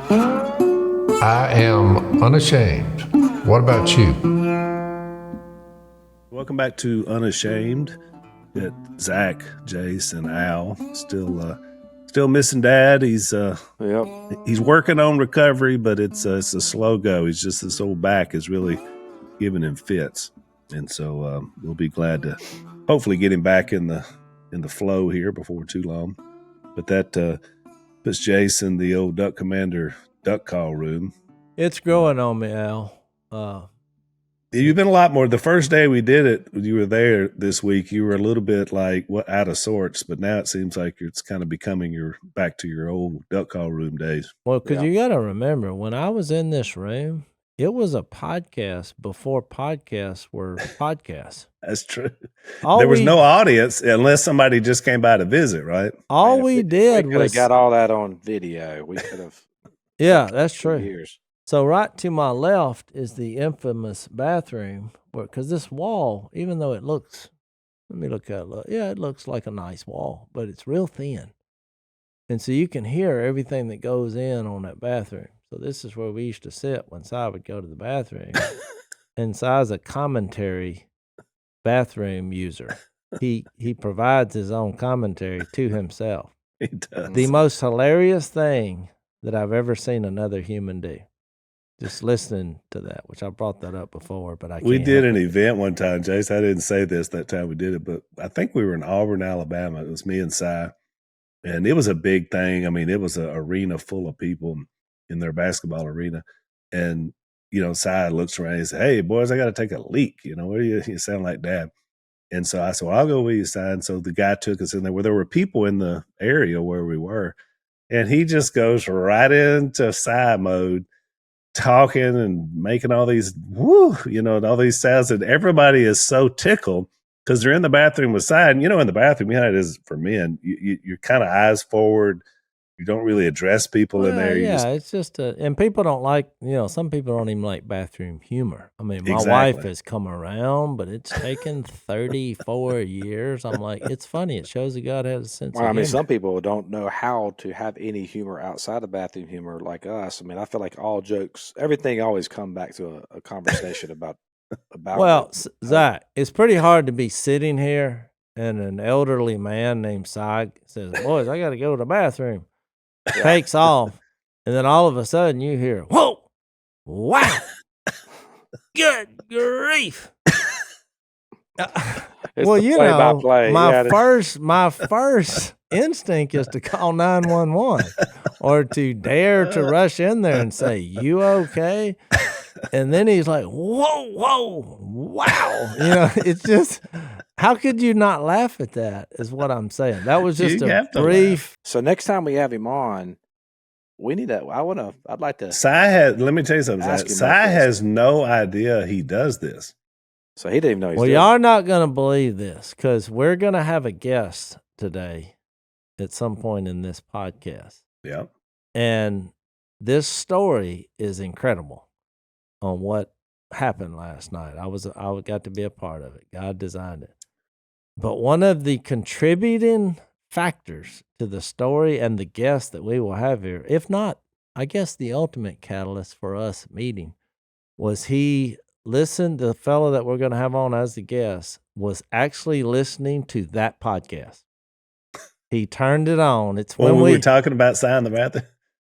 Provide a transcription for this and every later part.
I am unashamed. What about you? Welcome back to Unashamed. Got Zach, Jase, and Al still missing Dad. He's working on recovery, but it's a slow go. He's just, this old back is really giving him fits, and so we'll be glad to hopefully get him back in the flow here before too long. But that puts Jase in the old Duck Commander duck call room. It's growing on me, Al. You've been a lot more. The first day we did it, you were there this week, you were a little bit like out of sorts, but now it seems like it's kind of becoming back to your old duck call room days. Well, because you got to remember, when I was in this room, it was a podcast before podcasts were podcasts. That's true. There was no audience unless somebody just came by to visit, right? All we did was got all that on video. We could have. Yeah, that's true. Years. So right to my left is the infamous bathroom, because this wall, even though it looks, let me look at it. Yeah, it looks like a nice wall, but it's real thin. And so you can hear everything that goes in on that bathroom. So this is where we used to sit when Si would go to the bathroom. And Si's a commentary bathroom user. He provides his own commentary to himself. He does. The most hilarious thing that I've ever seen another human do. Just listening to that, which I brought that up before, but I can't. We did an event one time, Jase. I didn't say this that time we did it, but I think we were in Auburn, Alabama. It was me and Si, and it was a big thing. I mean, it was an arena full of people in their basketball arena, and Si looks around and he said, "Hey, boys, I got to take a leak. What do you sound like Dad?" And so I said, "Well, I'll go with you, Si." And so the guy took us in there where there were people in the area where we were, and he just goes right into Si mode, talking and making all these all these sounds, and everybody is so tickled because they're in the bathroom with Si. And in the bathroom, how it is for men, you're kind of eyes forward. You don't really address people in there. It's just and people don't like, some people don't even like bathroom humor. I mean, my Exactly. wife has come around, but it's taken 34 years. I'm like, it's funny. It shows that God has a sense of humor. Some people don't know how to have any humor outside of bathroom humor like us. I mean, I feel like all jokes, everything always come back to a conversation about. Well, Zach, it's pretty hard to be sitting here and an elderly man named Si says, "Boys, I got to go to the bathroom." Takes off, and then all of a sudden you hear, "Whoa, wow, good grief!" My first instinct is to call 911 or to dare to rush in there and say, "You okay?" And then he's like, "Whoa, wow!" It's just, how could you not laugh at that? Is what I'm saying. That was just a brief. So next time we have him on, we need that. I'd like to. Let me tell you something. Si has no idea he does this. So he didn't even know he's doing it. Well, y'all are not going to believe this because we're going to have a guest today at some point in this podcast. Yep. And this story is incredible on what happened last night. I got to be a part of it. God designed it. But one of the contributing factors to the story and the guest that we will have here, if not, I guess the ultimate catalyst for us meeting, was he listened, the fellow that we're going to have on as the guest was actually listening to that podcast. He turned it on. It's when we were talking about Si in the bathroom.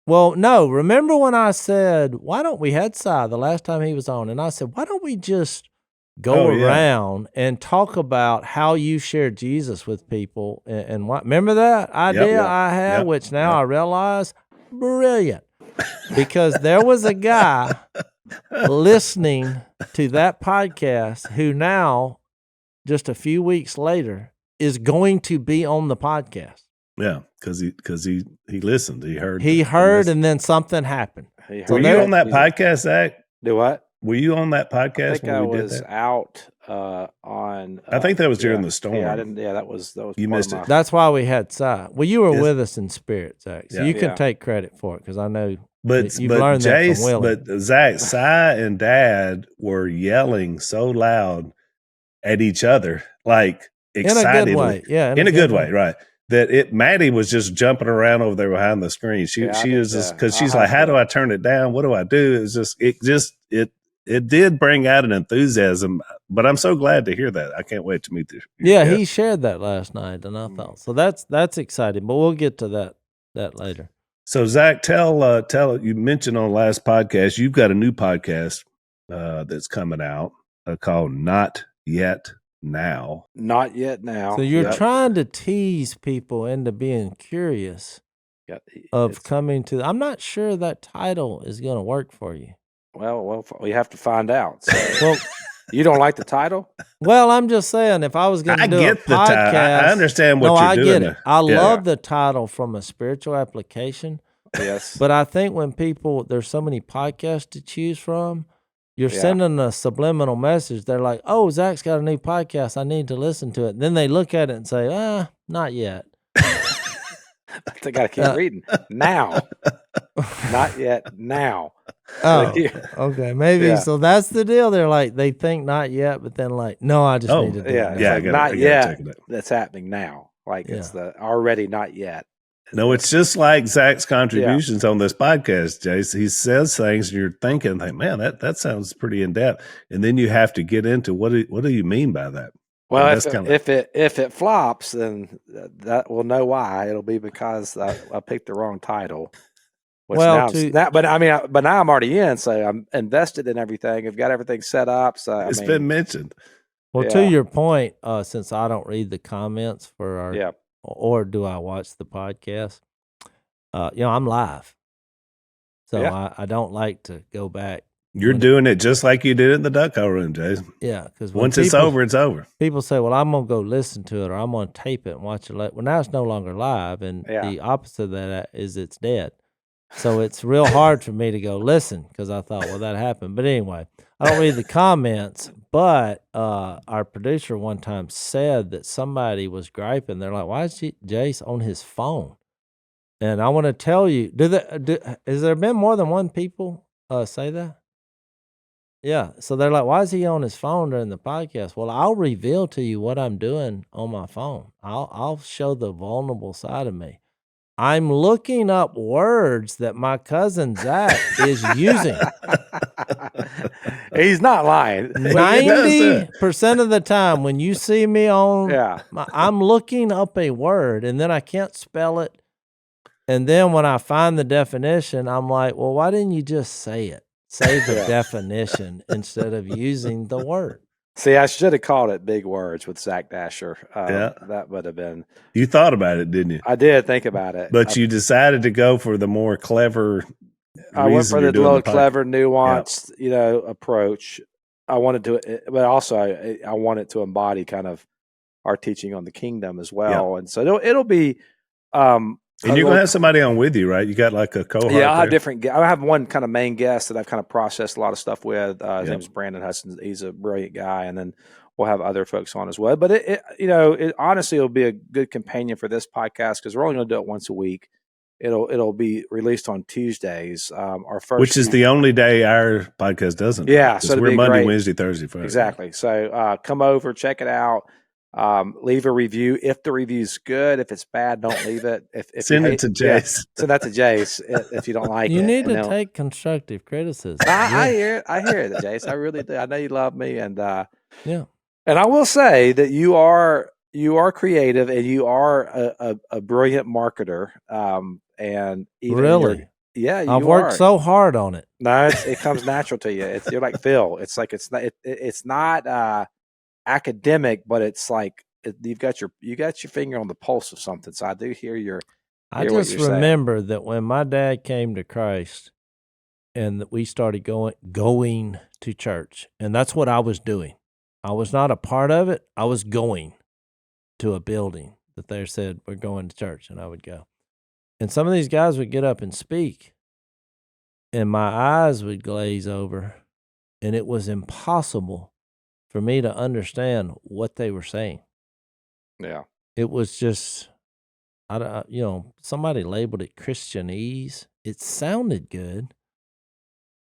Well, no, remember when I said, why don't we had Si the last time he was on? And I said, why don't we just go around and talk about how you shared Jesus with people and what? Remember that idea I had, which now I realize, brilliant. Because there was a guy listening to that podcast who now, just a few weeks later, is going to be on the podcast. Yeah, because he listened. He heard. He heard, and then something happened. Were you on that podcast, Zach? Do what? Were you on that podcast? I think I was out on. I think that was during the storm. Yeah, I didn't. Yeah, that was. You missed it. That's why we had Si. Well, you were with us in spirit, Zach. So you can take credit for it because I know. But you've learned that from Willie. But Zach, Si and Dad were yelling so loud at each other, like excitedly. In a good way, yeah. In a good way, right? that Maddie was just jumping around over there behind the screen. She was just because she's like, how do I turn it down? What do I do? It did bring out an enthusiasm, but I'm so glad to hear that. I can't wait to meet this. Yeah, he shared that last night, and I thought so. That's exciting, but we'll get to that later. So Zach, tell you mentioned on the last podcast you've got a new podcast that's coming out called Not Yet Now. Not Yet Now. So you're trying to tease people into being curious of coming to. I'm not sure that title is going to work for you. Well, we have to find out. So. Well, you don't like the title? Well, I'm just saying, if I was going to do a podcast, I understand what you're doing. I get it. I love the title from a spiritual application. Yes, but I think when there's so many podcasts to choose from, you're sending a subliminal message. They're like, "Oh, Zach's got a new podcast. I need to listen to it." Then they look at it and say, not yet." They got to keep reading. Now, not yet. Now. Oh, okay, maybe. Yeah. So that's the deal. They're like, they think not yet, but then like, no, I just need to do it. Yeah, like not yet. That's happening now. Like it's the already not yet. No, it's just like Zach's contributions on this podcast, Jace. He says things and you're thinking, like, man, that sounds pretty in depth. And then you have to get into what do you mean by that? Well, if it flops, then that we'll know why. It'll be because I picked the wrong title. But now I'm already in, so I'm invested in everything. I've got everything set up. So it's been mentioned. Well, to your point, since I don't read the comments for our, or do I watch the podcast? I'm live, so I don't like to go back. You're doing it just like you did in the Duck Hole room, Jason. Yeah, because once it's over, it's over. People say, "Well, I'm gonna go listen to it, or I'm gonna tape it and watch it." Well, now it's no longer live, and the opposite of that is it's dead. So it's real hard for me to go listen because I thought, well, that happened. But anyway, I don't read the comments. But our producer one time said that somebody was griping. They're like, "Why is Jace on his phone?" And I want to tell you, has there been more than one people say that? Yeah. So they're like, "Why is he on his phone during the podcast?" Well, I'll reveal to you what I'm doing on my phone. I'll show the vulnerable side of me. I'm looking up words that my cousin Zach is using. He's not lying. 90% of the time when you see me on, I'm looking up a word and then I can't spell it. And then when I find the definition, I'm like, well, why didn't you just say it? Say the definition instead of using the word. See, I should have called it Big Words with Zach Dasher. That would have been. You thought about it, didn't you? I did think about it. But you decided to go for the more clever. I went for the little clever, nuanced, approach. I wanted to, but also I wanted to embody kind of our teaching on the kingdom as well. Yeah. And so it'll be. And you're going to have somebody on with you, right? You got like a cohort. Yeah, I have one kind of main guest that I've kind of processed a lot of stuff with. His name is Brandon Hudson. He's a brilliant guy. And then we'll have other folks on as well. But it honestly, it'll be a good companion for this podcast because we're only going to do it once a week. It'll be released on Tuesdays. Our first, which is the only day our podcast doesn't. Yeah, so we're Monday, Wednesday, Thursday, Friday. Exactly. So come over, check it out. Leave a review. If the review's good, if it's bad, don't leave it. If send it to Jace. Send that to Jace if you don't like it. You need to take constructive criticism. I hear it, Jace. I really do. I know you love me, and and I will say that you are creative and you are a brilliant marketer. And even really, I've worked so hard on it. No, it comes natural to you. You're like Phil. It's like it's not academic, but it's like you got your finger on the pulse of something. So I do hear I just remember that when my dad came to Christ and that we started going to church, and that's what I was doing. I was not a part of it. I was going to a building that they said we're going to church, and I would go. And some of these guys would get up and speak, and my eyes would glaze over, and it was impossible for me to understand what they were saying. Yeah. It was just, somebody labeled it Christianese. It sounded good,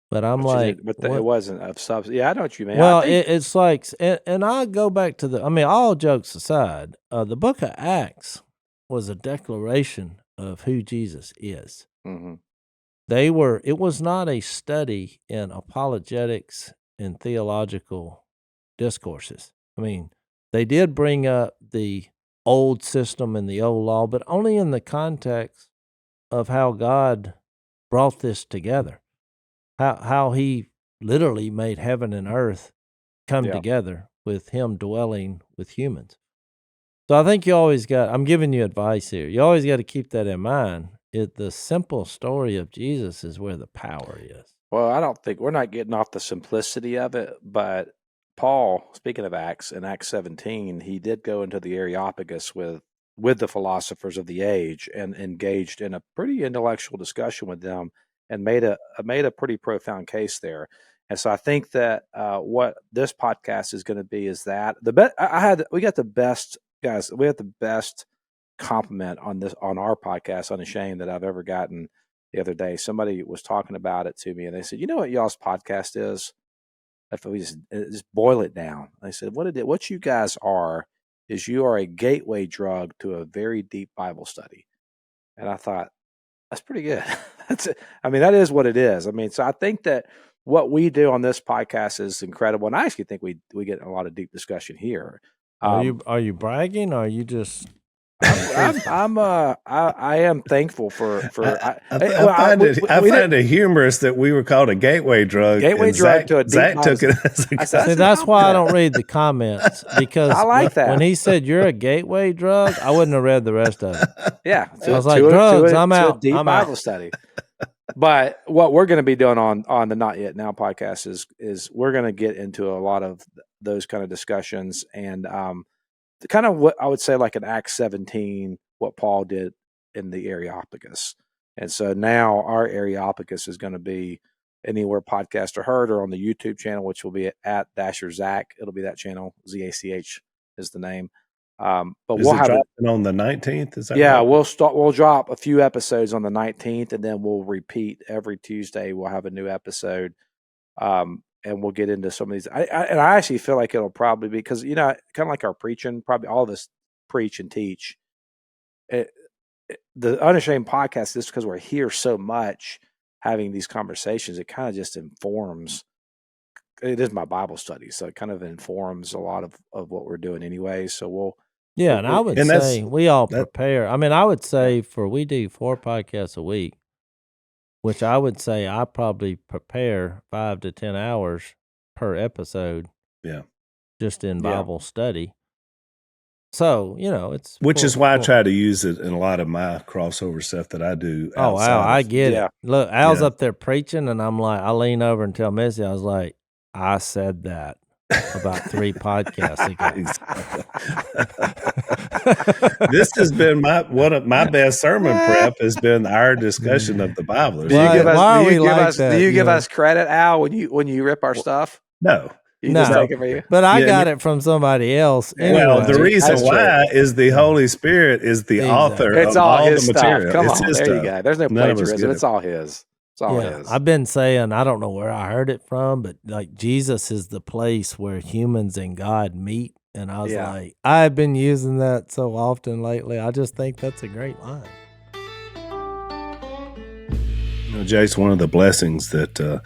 but it wasn't of substance. Yeah, I know what you mean. Well, it's like, and I go back to all jokes aside, the book of Acts was a declaration of who Jesus is. Mm-hmm. It was not a study in apologetics and theological discourses. I mean, they did bring up the old system and the old law, but only in the context of how God brought this together, how he literally made heaven and earth come together with him dwelling with humans. So I think I'm giving you advice here. You always got to keep that in mind. The simple story of Jesus is where the power is. Well, I don't think we're not getting off the simplicity of it, but Paul, speaking of Acts, in Acts 17, he did go into the Areopagus with the philosophers of the age and engaged in a pretty intellectual discussion with them and made a pretty profound case there. And so I think that what this podcast is going to be is that we got the best guys. We had the best compliment on our podcast, Unashamed, that I've ever gotten. The other day, somebody was talking about it to me, and they said, "You know what y'all's podcast is? If we just boil it down," I said, "What you guys are is you are a gateway drug to a very deep Bible study." And I thought, that's pretty good. That's it. I mean, that is what it is. I mean, so I think that what we do on this podcast is incredible, and I actually think we get a lot of deep discussion here. Are you bragging, or are you just? I am thankful for. I find it humorous that we were called a gateway drug. Gateway drug to a deep Zach took it as a See, that's why I don't read the comments, because I like that. When he said you're a gateway drug, I wouldn't have read the rest of it. Yeah, I was like, drugs, I'm out. Deep Bible study. But what we're going to be doing on the Not Yet Now podcast is we're going to get into a lot of those kind of discussions and kind of what I would say like an Acts 17, what Paul did in the Areopagus. And so now our Areopagus is going to be anywhere podcasts are heard, or on the YouTube channel, which will be at Dasher Zach. It'll be that channel. ZACH is the name. But we'll have it on the 19th. Is that right? We'll We'll drop a few episodes on the 19th, and then we'll repeat every Tuesday. We'll have a new episode. And we'll get into some of these. I actually feel like it'll probably be, because, kind of like our preaching, probably all of us preach and teach. The Unashamed podcast, just because we're here so much having these conversations, it kind of just informs. It is my Bible study, so it kind of informs a lot of what we're doing anyway. So I would say we all prepare. I mean, I would say we do 4 podcasts a week, which I would say I probably prepare 5 to 10 hours per episode. Yeah. Just in Bible study. So, it's. Which is why I try to use it in a lot of my crossover stuff that I do. Oh, wow. I get it. Look, Al's up there preaching, and I'm like, I lean over and tell Missy, I was like, I said that about 3 podcasts ago. This has been one of my best sermon prep has been our discussion of the Bible. Do you give us credit, Al, when you rip our stuff? No. Just take it for you. But I got it from somebody else. Anyway. Well, the reason why is the Holy Spirit is the author of all the material. Come on, there you go. There's no plagiarism. It's all his. It's all his. I've been saying, I don't know where I heard it from, but like Jesus is the place where humans and God meet. And I was like, I've been using that so often lately. I just think that's a great line. Jase, one of the blessings that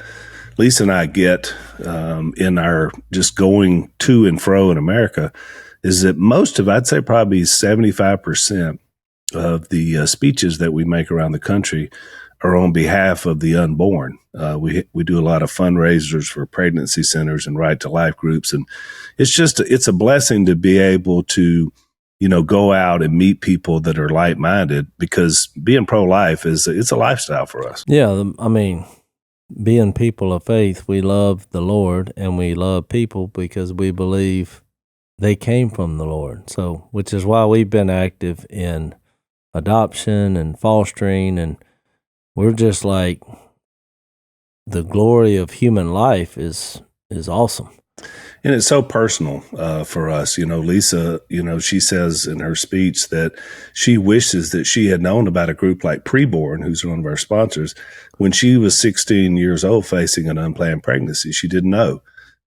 Lisa and I get in our just going to and fro in America is that I'd say probably 75% of the speeches that we make around the country are on behalf of the unborn. We do a lot of fundraisers for pregnancy centers and Right to Life groups. And it's a blessing to be able to, go out and meet people that are like-minded, because being pro-life it's a lifestyle for us. Yeah. I mean, being people of faith, we love the Lord and we love people because we believe they came from the Lord. So, which is why we've been active in adoption and fostering, and we're just like, the glory of human life is awesome. And it's so personal for us. Lisa, she says in her speech that she wishes that she had known about a group like Preborn, who's one of our sponsors, when she was 16 years old facing an unplanned pregnancy. She didn't know.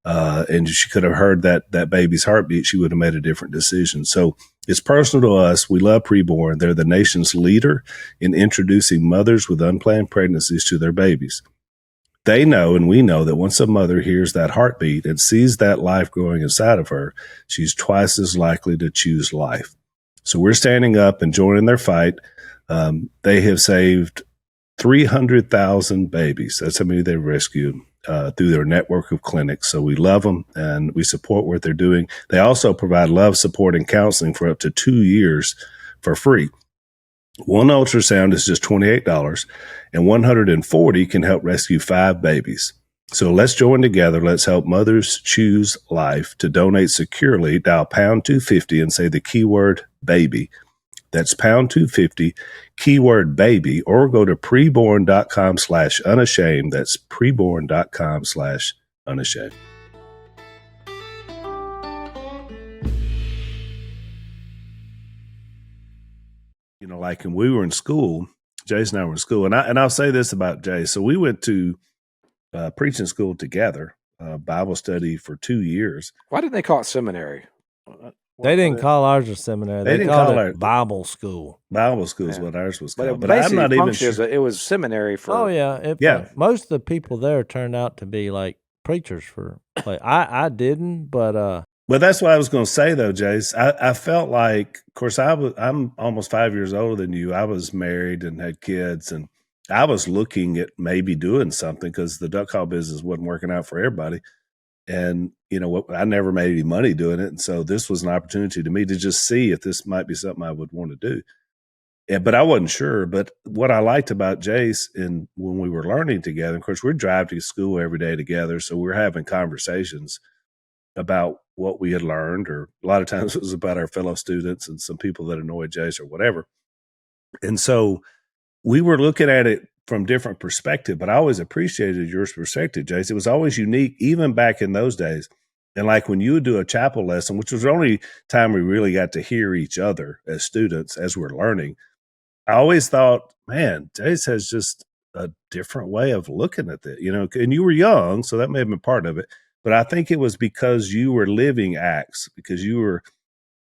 And she could have heard that baby's heartbeat. She would have made a different decision. So It's personal to us. We love Preborn. They're the nation's leader in introducing mothers with unplanned pregnancies to their babies. They know, and we know, that once a mother hears that heartbeat and sees that life growing inside of her, she's twice as likely to choose life. So we're standing up and joining their fight. They have saved 300,000 babies. That's how many they've rescued through their network of clinics. So we love them and we support what they're doing. They also provide love, support, and counseling for up to 2 years for free. One ultrasound is just $28, and 140 can help rescue 5 babies. So let's join together. Let's help mothers choose life. To donate securely, dial pound 250 and say the keyword baby. That's pound 250, keyword baby, or go to preborn.com/unashamed. That's preborn.com/unashamed. You know, like when we were in school, Jase and I were in school, and I'll say this about Jase. So we went to preaching school together, Bible study for 2 years. Why didn't they call it seminary? They didn't call ours a seminary. They didn't called call it ours- Bible school. Bible school is Yeah. what ours was But called. But I'm not even sure. It was seminary for. Oh yeah, Yeah. Most of the people there turned out to be like preachers for. Like I didn't, but Well, that's what I was going to say, though, Jase. I felt like, of course, I'm almost 5 years older than you. I was married and had kids, and I was looking at maybe doing something because the duck call business wasn't working out for everybody. And, you know, I never made any money doing it. And so this was an opportunity to me to just see if this might be something I would want to do. Yeah, but I wasn't sure. But what I liked about Jase, and when we were learning together, of course, we're driving to school every day together. So we're having conversations about what we had learned, or a lot of times it was about our fellow students and some people that annoyed Jase or whatever. And so we were looking at it from different perspective, but I always appreciated your perspective, Jase. It was always unique, even back in those days. And like when you would do a chapel lesson, which was the only time we really got to hear each other as students, as we're learning, I always thought, man, Jase has just a different way of looking at it, you know, and you were young, so that may have been part of it. But I think it was because you were living Acts, because you were,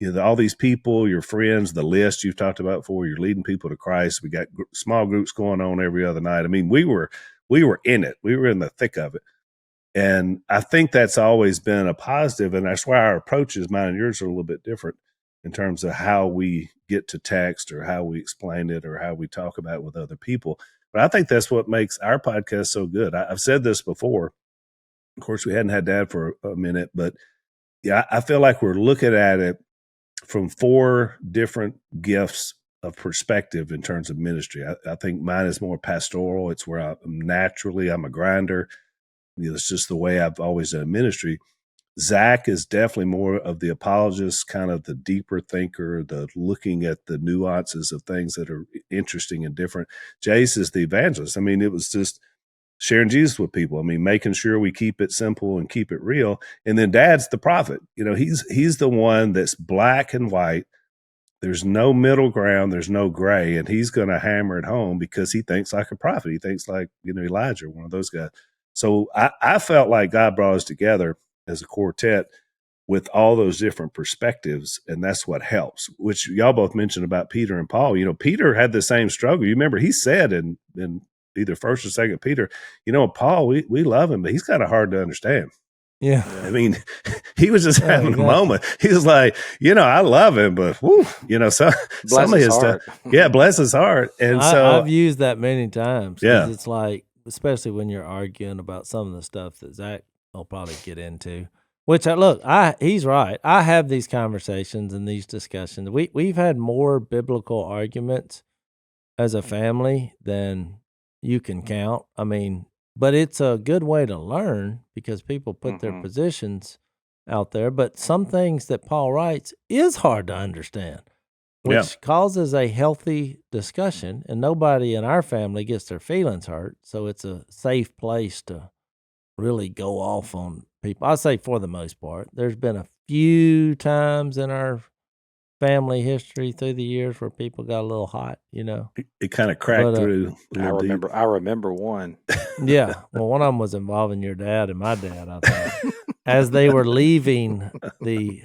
you know, all these people, your friends, the list you've talked about before, you're leading people to Christ. We got small groups going on every other night. I mean, we were in it. We were in the thick of it. And I think that's always been a positive. And that's why our approaches, mine and yours, are a little bit different in terms of how we get to text or how we explain it or how we talk about it with other people. But I think that's what makes our podcast so good. I've said this before. Of course, we hadn't had Dad for a minute, but yeah, I feel like we're looking at it from 4 different gifts of perspective in terms of ministry. I think mine is more pastoral. It's where I'm a grinder. You know, it's just the way I've always done ministry. Zach is definitely more of the apologist, kind of the deeper thinker, the looking at the nuances of things that are interesting and different. Jase is the evangelist. I mean, it was just sharing Jesus with people. I mean, making sure we keep it simple and keep it real. And then Dad's the prophet. You know, he's the one that's black and white. There's no middle ground. There's no gray. And he's going to hammer it home because he thinks like a prophet. He thinks like, you know, Elijah, one of those guys. So I felt like God brought us together as a quartet with all those different perspectives. And that's what helps, which y'all both mentioned about Peter and Paul. You know, Peter had the same struggle. You remember he said in either 1st or 2nd Peter, you know, Paul, we love him, but he's kind of hard to understand. yeah. I mean, he was just having exactly. a moment. He was like, you know, I love him, but whew, you know, some of his stuff. Yeah, bless his heart. And I've used that many times. 'Cause Yeah. it's like, especially when you're arguing about some of the stuff that Zach will probably get into. Which he's right. I have these conversations and these discussions. We've had more biblical arguments as a family than you can count. I mean, but it's a good way to learn because people put their positions out there. But some things that Paul writes is hard to understand, which causes a healthy discussion. And nobody in our family gets their feelings hurt. So it's a safe place to really go off on people. I say for the most part. There's been a few times in our family history through the years where people got a little hot, you know. it kind of cracked through. I remember one. Yeah. Well, one of them was involving your dad and my dad, I think. As they were leaving the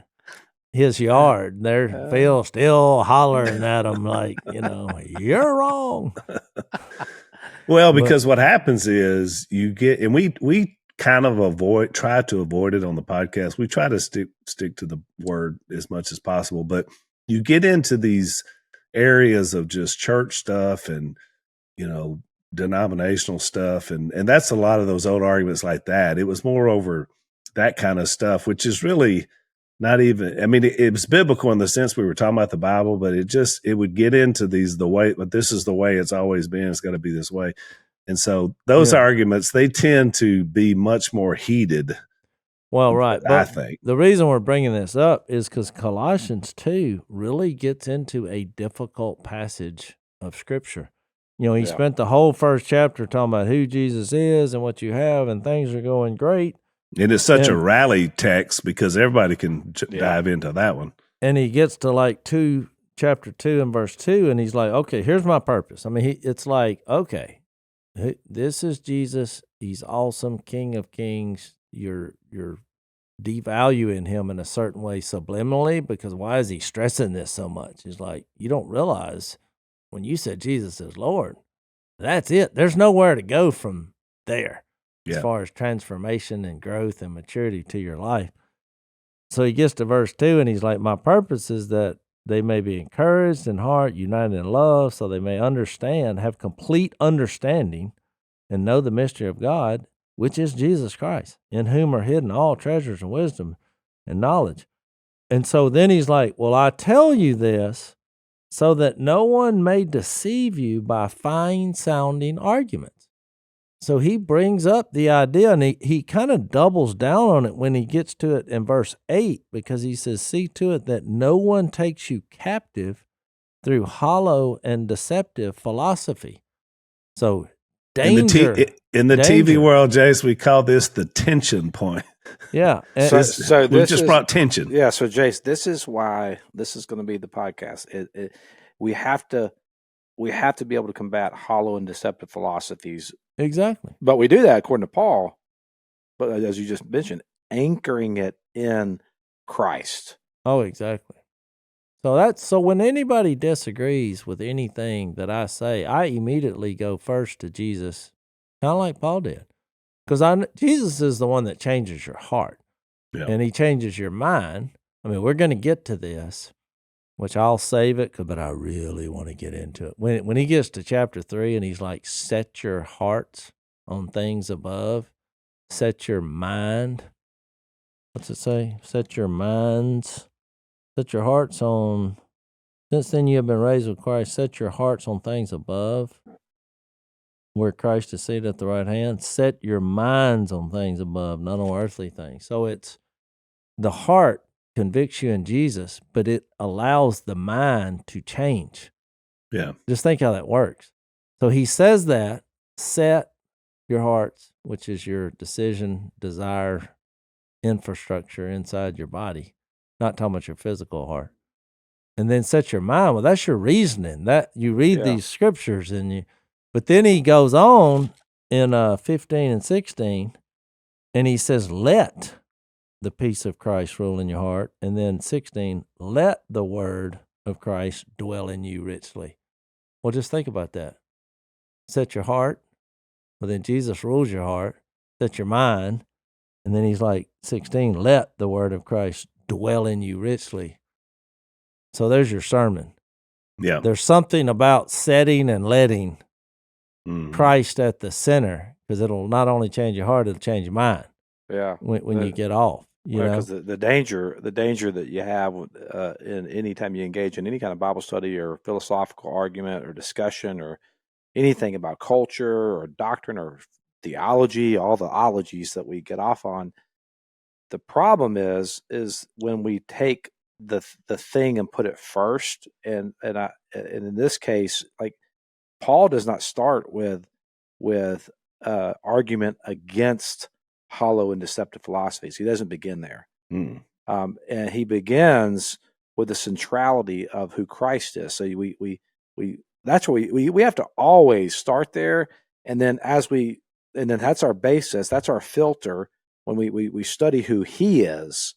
his yard. They're Phil still hollering at him like, you're wrong. Well, because what happens is you get, and we kind of try to avoid it on the podcast. We try to stick to the word as much as possible, but you get into these areas of just church stuff and, denominational stuff. And that's a lot of those old arguments like that. It was more over that kind of stuff, which is really not even, I mean, it was biblical in the sense we were talking about the Bible, but it would get into but this is the way it's always been. It's got to be this way. And so those arguments, they tend to be much more heated. Well, right. But I think the reason we're bringing this up is because Colossians 2 really gets into a difficult passage of Scripture. He spent the whole first chapter talking about who Jesus is and what you have, and things are going great. And it's such a rally text because everybody can dive into that one. And he gets to chapter 2 and verse 2, and he's like, okay, here's my purpose. I mean, it's like, okay, this is Jesus. He's awesome, King of Kings. You're devaluing him in a certain way subliminally, because why is he stressing this so much? He's like, you don't realize when you said Jesus is Lord, that's it. There's nowhere to go from there as far as transformation and growth and maturity to your life. So he gets to verse 2 and he's like, my purpose is that they may be encouraged in heart, united in love, so they may understand, have complete understanding, and know the mystery of God, which is Jesus Christ, in whom are hidden all treasures and wisdom and knowledge. And so then he's like, well, I tell you this so that no one may deceive you by fine-sounding arguments. So he brings up the idea, and he kind of doubles down on it when he gets to it in verse 8, because he says, see to it that no one takes you captive through hollow and deceptive philosophy. So danger. In the TV world, Jace, we call this the tension point. Yeah. So we just brought tension. Yeah. So Jace, this is why this is going to be the podcast. We have to be able to combat hollow and deceptive philosophies. Exactly. But we do that according to Paul. But as you just mentioned, anchoring it in Christ. Oh, exactly. So when anybody disagrees with anything that I say, I immediately go first to Jesus, kind of like Paul did. Because Jesus is the one that changes your heart, and he changes your mind. I mean, we're going to get to this, which I'll save it, but I really want to get into it. When he gets to chapter 3 and he's like, set your hearts on things above, set your mind. What's it say? Set your minds, set your hearts on, since then you have been raised with Christ, set your hearts on things above, where Christ is seated at the right hand. Set your minds on things above, not on earthly things. So it's the heart convicts you in Jesus, but it allows the mind to change. Yeah. Just think how that works. So he says that, set your hearts, which is your decision, desire, infrastructure inside your body, not talking about your physical heart. And then set your mind. Well, that's your reasoning. That you read these scriptures but then he goes on in 15 and 16, and he says, let the peace of Christ rule in your heart. And then 16, let the word of Christ dwell in you richly. Well, just think about that. Set your heart. Well, then Jesus rules your heart. Set your mind. And then he's like, 16, let the word of Christ dwell in you richly. So there's your sermon. Yeah. There's something about setting and letting Christ at the center, because it'll not only change your heart, it'll change your mind. Yeah. When you get off. Because the danger that you have in any time you engage in any kind of Bible study or philosophical argument or discussion or anything about culture or doctrine or theology, all the ologies that we get off on, the problem is when we take the thing and put it first, and in this case, like Paul does not start with argument against hollow and deceptive philosophies. He doesn't begin there. And he begins with the centrality of who Christ is. So that's what we have to always start there. And then that's our basis, that's our filter when we study who he is.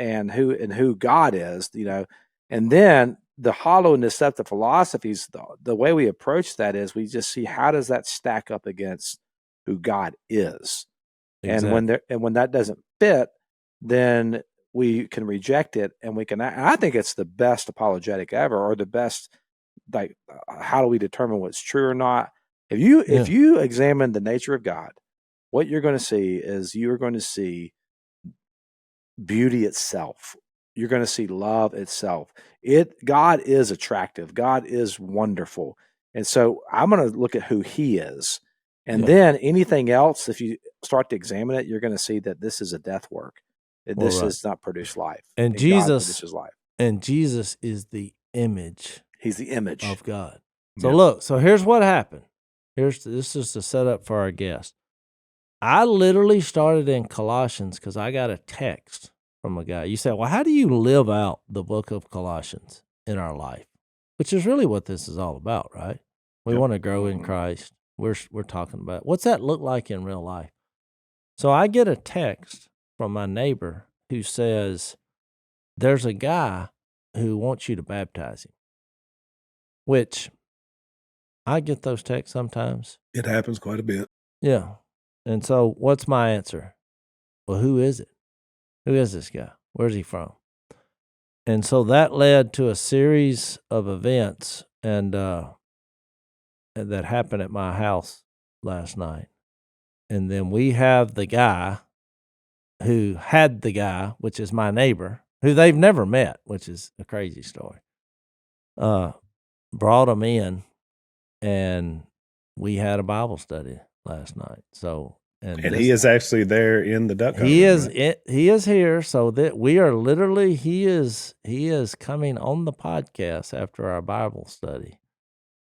and who God is, and then the hollow and deceptive philosophies, the way we approach that is we just see how does that stack up against who God is. Exactly. And when that doesn't fit, then we can reject it, and we can. And I think it's the best apologetic ever, or the best. Like, how do we determine what's true or not? If you examine the nature of God, what you're going to see is you're going to see beauty itself. You're going to see love itself. God is attractive. God is wonderful, and so I'm going to look at who He is. And then anything else, if you start to examine it, you're going to see that this is a death work. This does not produce life. And God Jesus produces life. And Jesus is the image. He's the image of God. So look, here's what happened. This is the setup for our guest. I literally started in Colossians because I got a text from a guy. You say, well, how do you live out the book of Colossians in our life? Which is really what this is all about, right? We want to grow in Christ. We're talking about what's that look like in real life. So I get a text from my neighbor who says, there's a guy who wants you to baptize him, which I get those texts sometimes. It happens quite a bit. Yeah. And so what's my answer? Well, who is it? Who is this guy? Where's he from? And so that led to a series of events and that happened at my house last night. And then we have the guy who had the guy, which is my neighbor, who they've never met, which is a crazy story. Brought him in, and we had a Bible study last night. So, and he is actually there in the duck. He room, is right? He is here, so that we are literally he is coming on the podcast after our Bible study.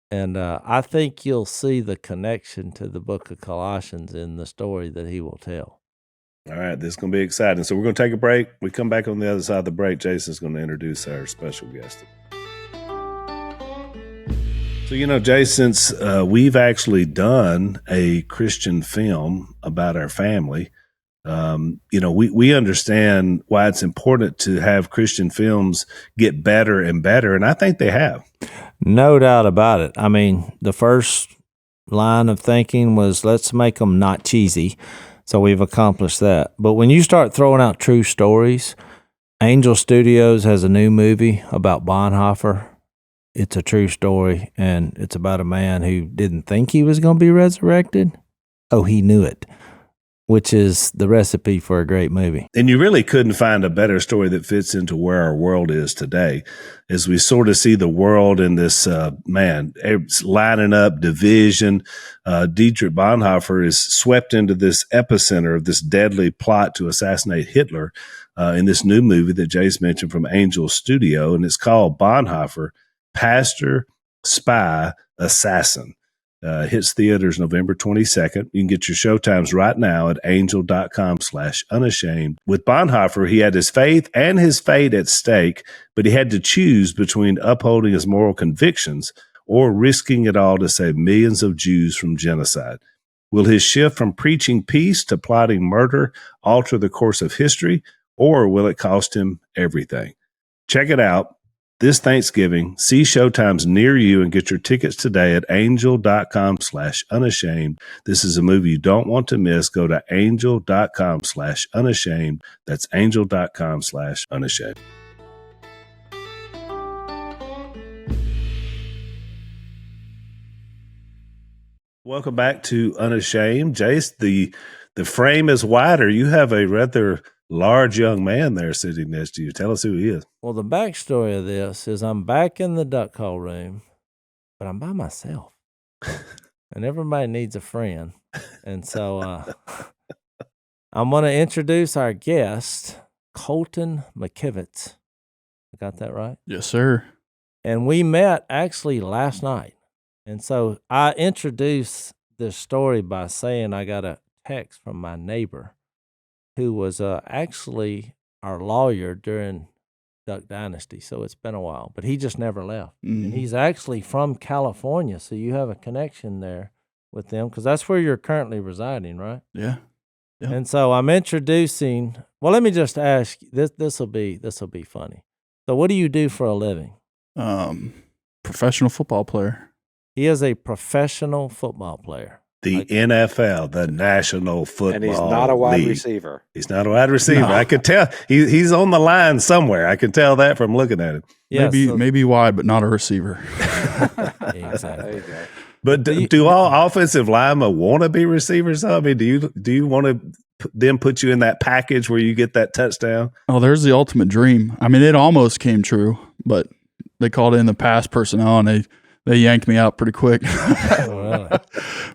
And I think you'll see the connection to the book of Colossians in the story that he will tell. All right, this is going to be exciting. So we're going to take a break. We come back on the other side of the break. Jason's going to introduce our special guest. So, Jay, since we've actually done a Christian film about our family, we understand why it's important to have Christian films get better and better, and I think they have. No doubt about it. I mean, the first line of thinking was, let's make them not cheesy. So we've accomplished that. But when you start throwing out true stories, Angel Studios has a new movie about Bonhoeffer. It's a true story, and it's about a man who didn't think he was going to be resurrected. Oh, he knew it, which is the recipe for a great movie. And you really couldn't find a better story that fits into where our world is today, as we sort of see the world in this, it's lining up, division. Dietrich Bonhoeffer is swept into this epicenter of this deadly plot to assassinate Hitler in this new movie that Jay's mentioned from Angel Studio, and it's called Bonhoeffer, Pastor, Spy, Assassin. Hits theaters November 22nd. You can get your showtimes right now at angel.com/unashamed. With Bonhoeffer, he had his faith and his fate at stake, but he had to choose between upholding his moral convictions or risking it all to save millions of Jews from genocide. Will his shift from preaching peace to plotting murder alter the course of history, or will it cost him everything? Check it out this Thanksgiving. See showtimes near you and get your tickets today at angel.com/unashamed. This is a movie you don't want to miss. Go to angel.com/unashamed. That's angel.com/unashamed. Welcome back to Unashamed. Jace, the frame is wider. You have a rather large young man there sitting next to you. Tell us who he is. Well, the backstory of this is I'm back in the duck call room, but I'm by myself. And everybody needs a friend. And so I'm going to introduce our guest, Colton McKivitz. I got that right? Yes, sir. And we met actually last night. And so I introduced this story by saying I got a text from my neighbor who was actually our lawyer during Duck Dynasty. So it's been a while, but he just never left. Mm-hmm. And he's actually from California. So you have a connection there with them because that's where you're currently residing, right? Yeah. Yep. And so I'm introducing. Well, let me just ask you, this will be funny. So, what do you do for a living? Professional football player. He is a professional football player. The NFL, the National Football And he's not a wide League. receiver. He's not a wide receiver. No. I could tell he's on the line somewhere. I can tell that from looking at him. Yeah, maybe wide, but not a receiver. Exactly. There you go. But do all offensive linemen want to be receivers? I mean, do you want to them put you in that package where you get that touchdown? Oh, there's the ultimate dream. I mean, it almost came true, but they called in the pass personnel and they yanked me out pretty quick. Really?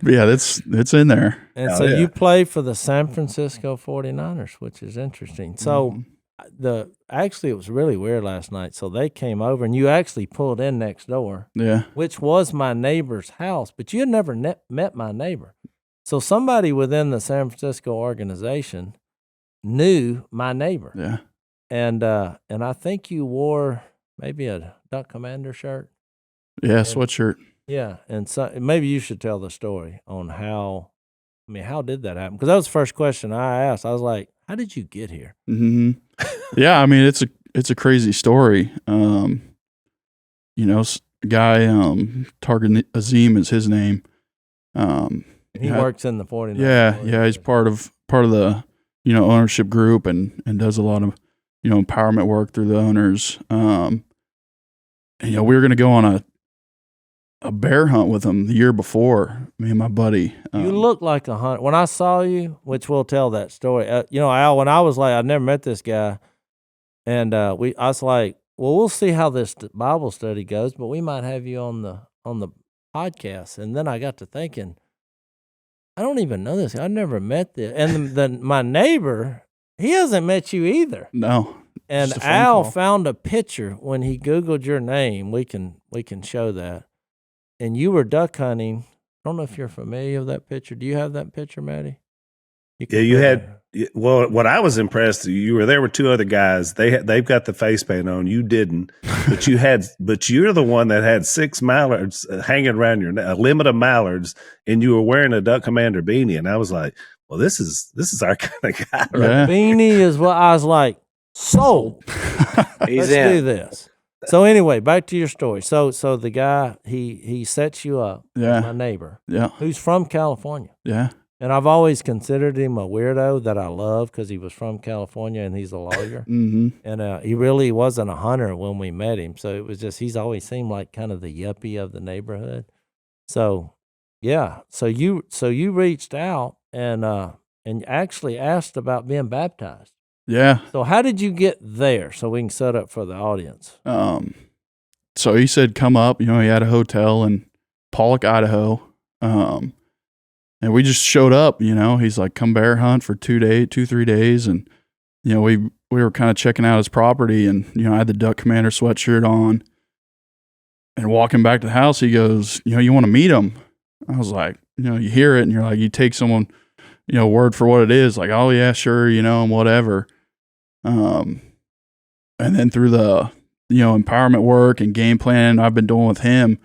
But yeah, it's in there. And Oh, so yeah. you play for the San Francisco 49ers, which is interesting. So actually it was really weird last night. So they came over and you actually pulled in next door, Yeah. which was my neighbor's house, but you had never met my neighbor. So somebody within the San Francisco organization knew my neighbor. Yeah. And I think you wore maybe a Duck Commander shirt. Yeah. Sweatshirt. Yeah, and so maybe you should tell the story on how did that happen? Because that was the first question I asked. I was like, how did you get here? Hmm. Yeah. I mean, it's a crazy story. A guy, Targan Azim is his name. He works in the 49ers. Yeah. He's part of the, ownership group and does a lot of, empowerment work through the owners. And, we were going to go on a bear hunt with him the year before, me and my buddy. You look like a hunter. When I saw you, which we'll tell that story. Al, when I was like, I'd never met this guy, and I was like, well, we'll see how this Bible study goes, but we might have you on the podcast. And then I got to thinking, I don't even know this guy. I've never met this. And my neighbor, he hasn't met you either. No. And Just a phone Al call. found a picture when he Googled your name. We can show that. And you were duck hunting. I don't know if you're familiar with that picture. Do you have that picture, Maddie? Yeah, you had. Well, what I was impressed, you were there with two other guys. They've got the face paint on. You didn't, but you're the one that had 6 mallards hanging around your neck, a limit of mallards, and you were wearing a Duck Commander beanie. And I was like, well, this is our kind of guy, right? Yeah. Beanie is what I was like, sold. He's Let's in. do this. So anyway, back to your story. So the guy, he sets you up, Yeah. my neighbor, Yeah. who's from California. Yeah. And I've always considered him a weirdo that I love because he was from California and he's a lawyer. Mm-hmm. And he really wasn't a hunter when we met him. So it was just, he's always seemed like kind of the yuppie of the neighborhood. So, yeah. So you reached out and actually asked about being baptized. Yeah. So how did you get there so we can set up for the audience? So he said, come up, he had a hotel in Pollock, Idaho. And we just showed up, he's like, come bear hunt for 3 days. And, we were kind of checking out his property and, I had the Duck Commander sweatshirt on and walking back to the house, he goes, you want to meet him? I was like, you hear it and you're like, you take someone, word for what it is, like, oh yeah, sure, and whatever. And then through the, empowerment work and game plan I've been doing with him,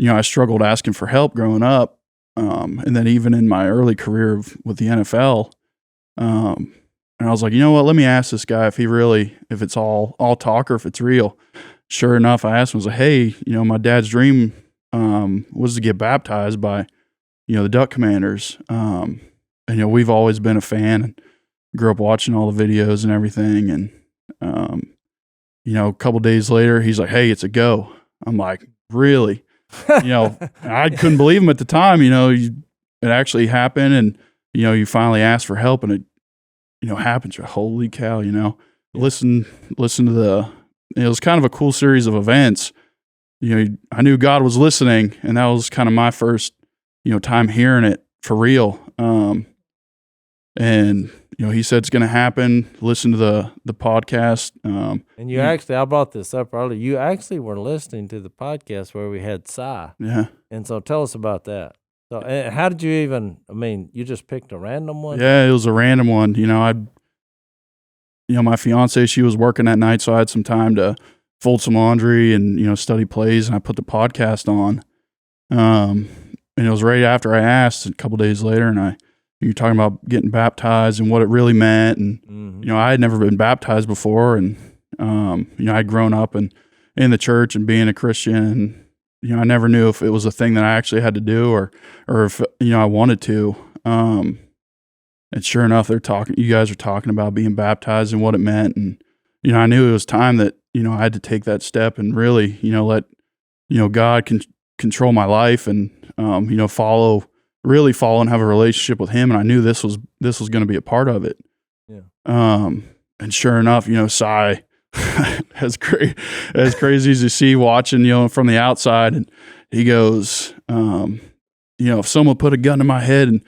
I struggled asking for help growing up. And then even in my early career with the NFL, and I was like, you know what, let me ask this guy if it's all talk or if it's real. Sure enough, I asked him, I was like, hey, my dad's dream, was to get baptized by, the Duck Commanders. And, we've always been a fan and grew up watching all the videos and everything. And, a couple days later, he's like, hey, it's a go. I'm like, really? I couldn't believe him at the time, it actually happened and, you finally asked for help and it, happens. Holy cow, listen to it was kind of a cool series of events. I knew God was listening and that was kind of my first, time hearing it for real. And, he said it's going to happen. Listen to the podcast. And you actually, I brought this up earlier. You actually were listening to the podcast where we had Cy. Yeah. And so tell us about that. So how did you you just picked a random one? Yeah, it was a random one. My fiance, she was working that night, so I had some time to fold some laundry and, study plays, and I put the podcast on. And it was right after I asked a couple days later, and I you're talking about getting baptized and what it really meant. And, you know, I had never been baptized before. And, you know, I'd grown up in the church and being a Christian. And, you know, I never knew if it was a thing that I actually had to do or if, you know, I wanted to. And sure enough, you guys are talking about being baptized and what it meant. And, you know, I knew it was time that, you know, I had to take that step and really, you know, let, you know, God control my life and, you know, really follow and have a relationship with him. And I knew this was going to be a part of it. Yeah. And sure enough, you know, Cy, as crazy as you see watching, you know, from the outside, and he goes, you know, if someone put a gun to my head and,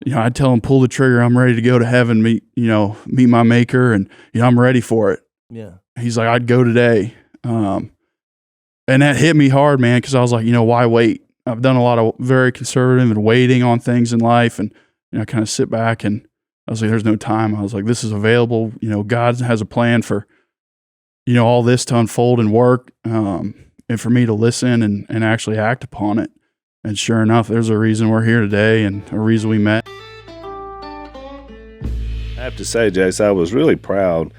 you know, I'd tell him, pull the trigger, I'm ready to go to heaven, meet my maker, and, you know, I'm ready for it. Yeah. He's like, I'd go today. And that hit me hard, man, because I was like, you know, why wait? I've done a lot of very conservative and waiting on things in life, and, you know, kind of sit back, and I was like, there's no time. I was like, this is available. You know, God has a plan for, you know, all this to unfold and work, and for me to listen and actually act upon it. And sure enough, there's a reason we're here today and a reason we met. I have to say, Jase, I was really proud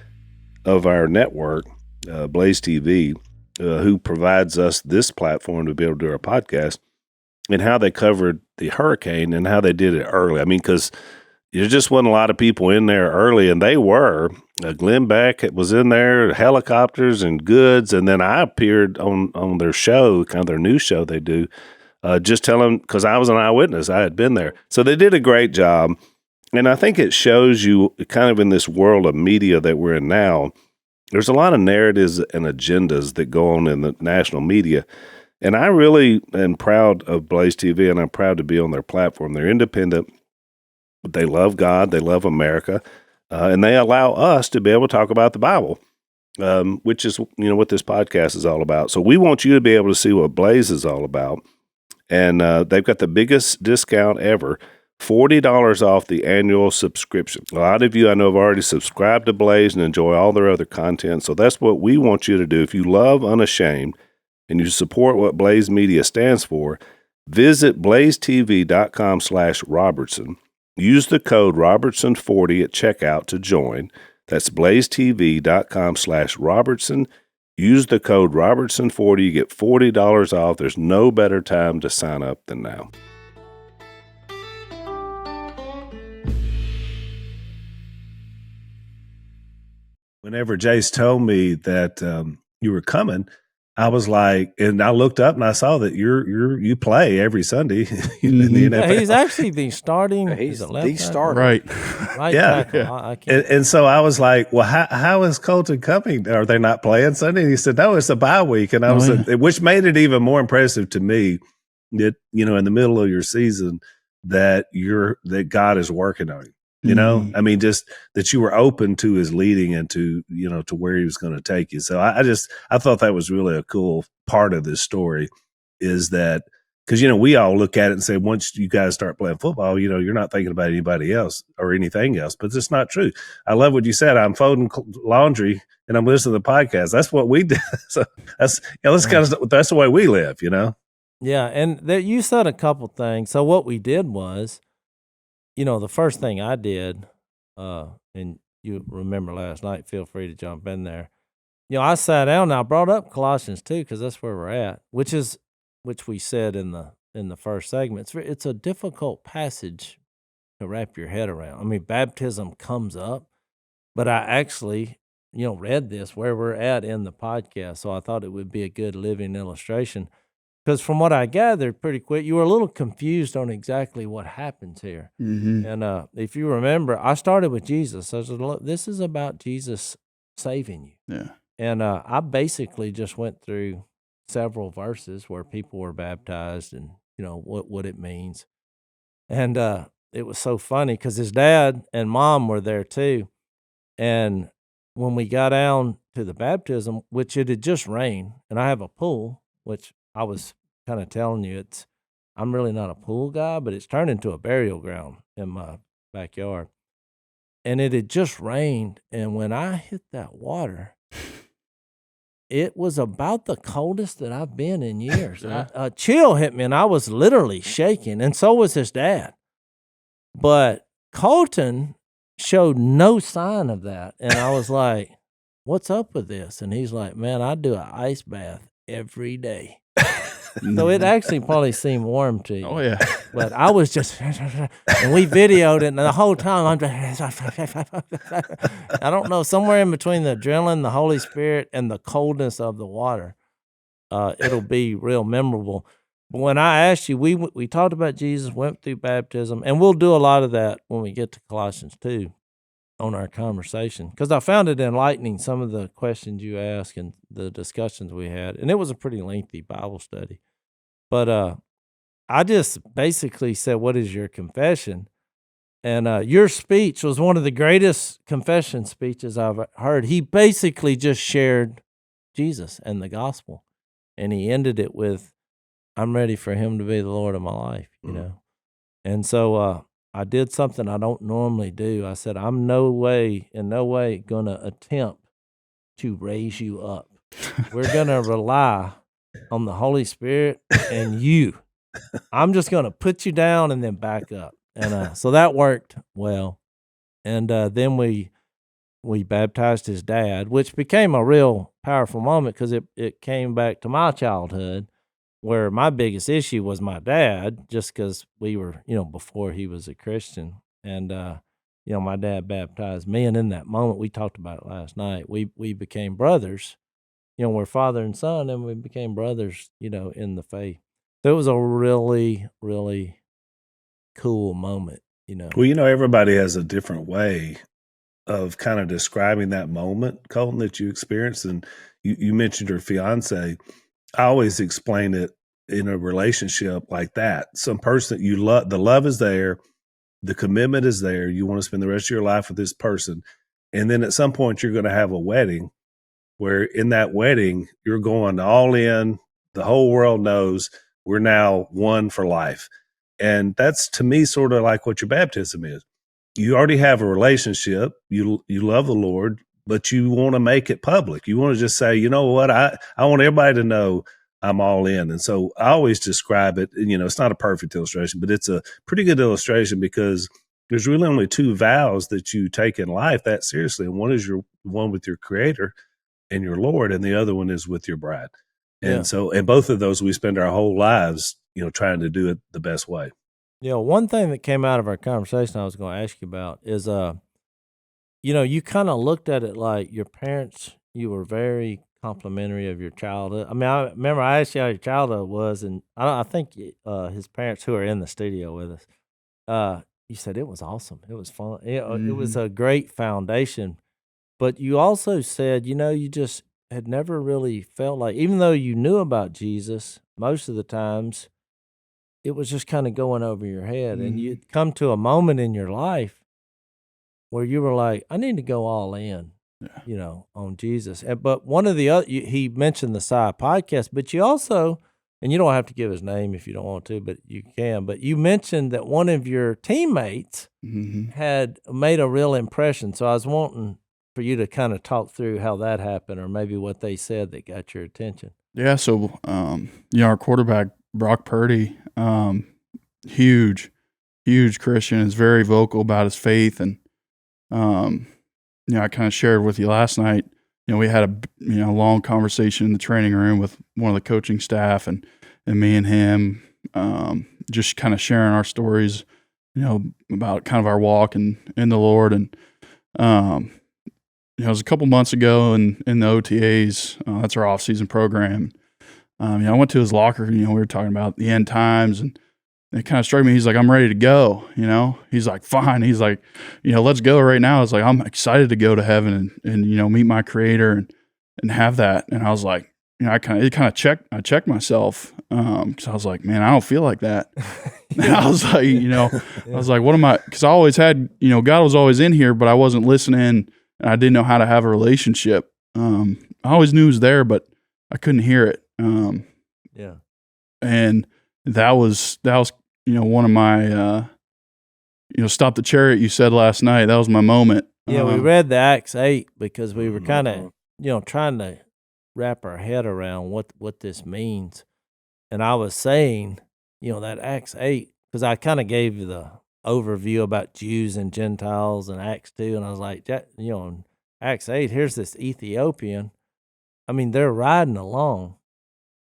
of our network, Blaze TV, who provides us this platform to be able to do our podcast, and how they covered the hurricane and how they did it early. I mean, because there just wasn't a lot of people in there early, and they were. Glenn Beck was in there, helicopters and goods, and then I appeared on their show, kind of their new show they do, just telling, because I was an eyewitness, I had been there. So they did a great job, and I think it shows you kind of in this world of media that we're in now, there's a lot of narratives and agendas that go on in the national media. And I really am proud of Blaze TV, and I'm proud to be on their platform. They're independent, but they love God, they love America, and they allow us to be able to talk about the Bible, which is, you know, what this podcast is all about. So we want you to be able to see what Blaze is all about. And they've got the biggest discount ever, $40 off the annual subscription. A lot of you I know have already subscribed to Blaze and enjoy all their other content. So that's what we want you to do. If you love Unashamed and you support what Blaze Media stands for, visit blazetv.com/Robertson. Use the code Robertson40 at checkout to join. That's blazetv.com/Robertson. Use the code Robertson40. You get $40 off. There's no better time to sign up than now. Whenever Jase told me that you were coming, I was like, and I looked up and I saw that you play every Sunday in the NFL. Yeah, he's actually the starting. He's a the left starter. Right. tackle. Yeah. I can't. And so I was like, well, how is Colton coming? Are they not playing Sunday? And he said, no, it's a bye week. And I was, which made it even more impressive to me that, you know, in the middle of your season, that God is working on you. You know, I mean, just that you were open to his leading and to, you know, to where he was going to take you. So I thought that was really a cool part of this story, is that, because, you know, we all look at it and say, once you guys start playing football, you know, you're not thinking about anybody else or anything else, but it's not true. I love what you said. I'm folding laundry and I'm listening to the podcast. That's what we did. So that's, you know, that's the way we live, you know? Yeah. And you said a couple things. So what we did was, you know, the first thing I did, and you remember last night, feel free to jump in there. You know, I sat down and I brought up Colossians 2 because that's where we're at, which we said in the first segment. It's a difficult passage to wrap your head around. I mean, baptism comes up, but I actually, you know, read this where we're at in the podcast, so I thought it would be a good living illustration. Because from what I gathered pretty quick, you were a little confused on exactly what happens here. Mm-hmm. And if you remember, I started with Jesus. I said, look, this is about Jesus saving you. Yeah. And I basically just went through several verses where people were baptized and, you know, what it means. And it was so funny because his dad and mom were there too. And when we got down to the baptism, which it had just rained, and I have a pool, which I was kind of telling you, I'm really not a pool guy, but it's turned into a burial ground in my backyard. And it had just rained, and when I hit that water, it was about the coldest that I've been in years. A chill hit me, and I was literally shaking, and so was his dad. But Colton showed no sign of that. And I was like, what's up with this? And he's like, man, I do an ice bath every day. So it actually probably seemed warm to you. Oh yeah. But I was just, and we videoed it, and the whole time I'm just, I don't know, somewhere in between the adrenaline, the Holy Spirit, and the coldness of the water, it'll be real memorable. But when I asked you, we talked about Jesus, went through baptism, and we'll do a lot of that when we get to Colossians 2 on our conversation, because I found it enlightening, some of the questions you asked and the discussions we had, and it was a pretty lengthy Bible study. But I just basically said, what is your confession? And your speech was one of the greatest confession speeches I've heard. He basically just shared Jesus and the gospel, and he ended it with, I'm ready for him to be the Lord of my life, you know? And so I did something I don't normally do. I said, I'm in no way going to attempt to raise you up. We're going to rely on the Holy Spirit and you. I'm just going to put you down and then back up. And so that worked well. And then we baptized his dad, which became a real powerful moment because it came back to my childhood, where my biggest issue was my dad, just because we were, before he was a Christian. And, my dad baptized me. And in that moment, we talked about it last night, we became brothers. We're father and son, and we became brothers, in the faith. So it was a really, really cool moment, Well, everybody has a different way of kind of describing that moment, Colton, that you experienced. And you mentioned your fiance. I always explain it in a relationship like that. Some person that you love, the love is there, the commitment is there. You want to spend the rest of your life with this person. And then at some point you're going to have a wedding where in that wedding, you're going all in. The whole world knows we're now one for life. And that's, to me, sort of like what your baptism is. You already have a relationship. You love the Lord, but you want to make it public. You want to just say, you know what, I want everybody to know I'm all in. And so I always describe it, it's not a perfect illustration, but it's a pretty good illustration because there's really only two vows that you take in life that seriously. And one is your one with your Creator and your Lord, and the other one is with your bride. And so, and both of those, we spend our whole lives, trying to do it the best way. One thing that came out of our conversation I was going to ask you about is, you kind of looked at it like your parents, you were very complimentary of your childhood. I mean, I remember I asked you how your childhood was, and I think his parents, who are in the studio with us, you said it was awesome. It was fun. It was a great foundation. But you also said, you just had never really felt like, even though you knew about Jesus, most of the times it was just kind of going over your head. And you'd come to a moment in your life where you were like, I need to go all in, on Jesus. But one of the other, he mentioned the Sci podcast, but you also, and you don't have to give his name if you don't want to, but you can, but you mentioned that one of your teammates had made a real impression. So I was wanting for you to kind of talk through how that happened, or maybe what they said that got your attention. Yeah. So, our quarterback, Brock Purdy, huge Christian, is very vocal about his faith. And, I kind of shared with you last night, we had a long conversation in the training room with one of the coaching staff and me and him, just kind of sharing our stories, about kind of our walk in the Lord. And, it was a couple months ago in the OTAs. That's our off-season program. I went to his locker. We were talking about the end times, and it kind of struck me. He's like, "I'm ready to go." He's like, "Fine." He's like, "Let's go right now." I was like, "I'm excited to go to heaven and meet my Creator and have that." And I was like, I checked myself because I was like, "Man, I don't feel like that." And I was like, I was like, "What am I?" Because I always had, God was always in here, but I wasn't listening. And I didn't know how to have a relationship. I always knew it was there, but I couldn't hear it. And that was one of my stop the chariot you said last night. That was my moment. Yeah, we read the Acts 8 because we were kind of trying to wrap our head around what this means. And I was saying, that Acts 8, because I kind of gave you overview about Jews and Gentiles in Acts 2, and I was like, in Acts 8, here's this Ethiopian. I mean, they're riding along